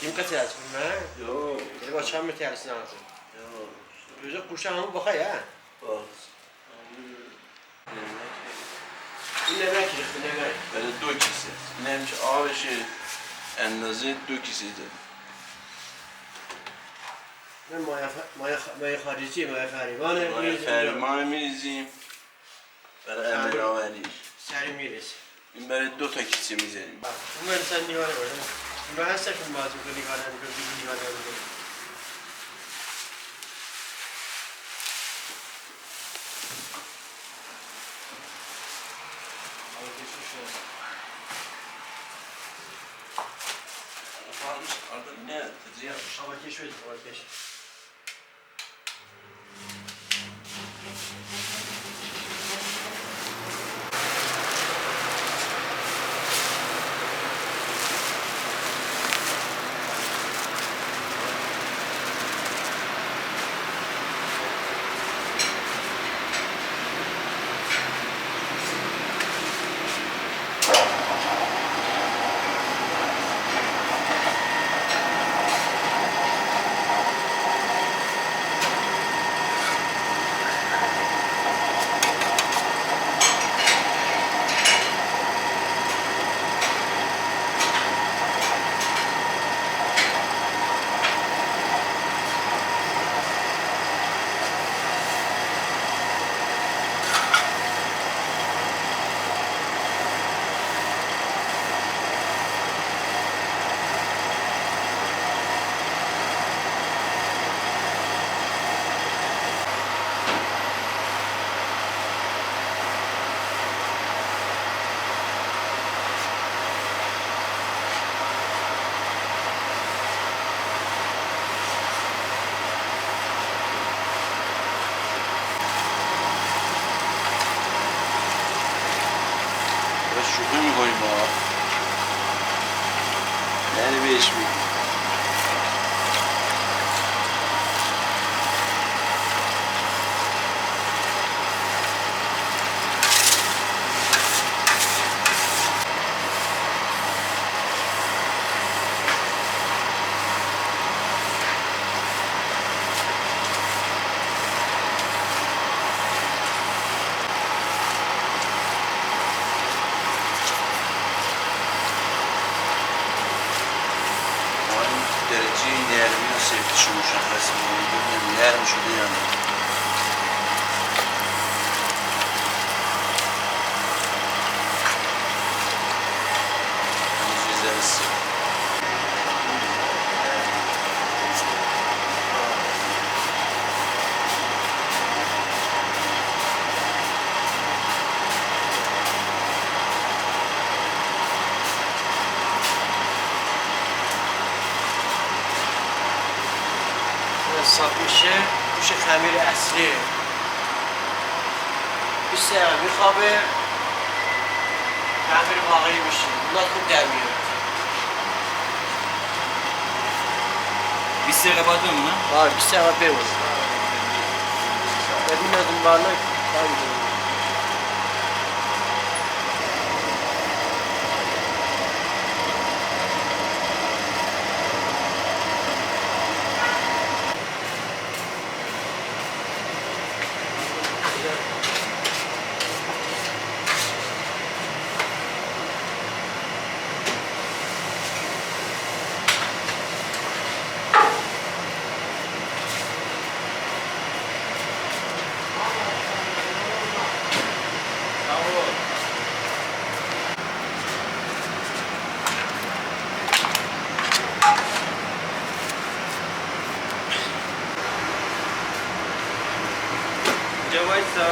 Kim kaçarsın ha? Yok. Seni başkan mı tersin ağzın? Yok. Gözü kuşağın mı bakay ha? Bak. Bu ne belki de ne belki? Böyle dö kişi. Neymiş abi şey endazı dö kişiydi. Ben maya harici, maya feribane. Maya ferman mizim. Böyle emir aveli. Serim yeriz. Ben böyle dö ta kişi mizim. Bak, bu ben sen niye var ya? Ben her sefer bazı bir nigarem gördüm, bir nigarem gördüm. Varmış arada ne tezi yapmış. Ama keşfedin, ama keşfedin. Şukur mu koyayım bana? Yani bir iş mi? Dereceyi değerimi sevdi şu müşahhası. Değermiş o da yani. Henüz izleriz. میشه گوش خمیر اصلی بیسته میخوابه خمیر واقعی میشه اونا خوب در میاد 20 دقیقه بعد بمونه؟ بله 20 دقیقه بمونه ببین از اون بالا کار میکنه Cevaysa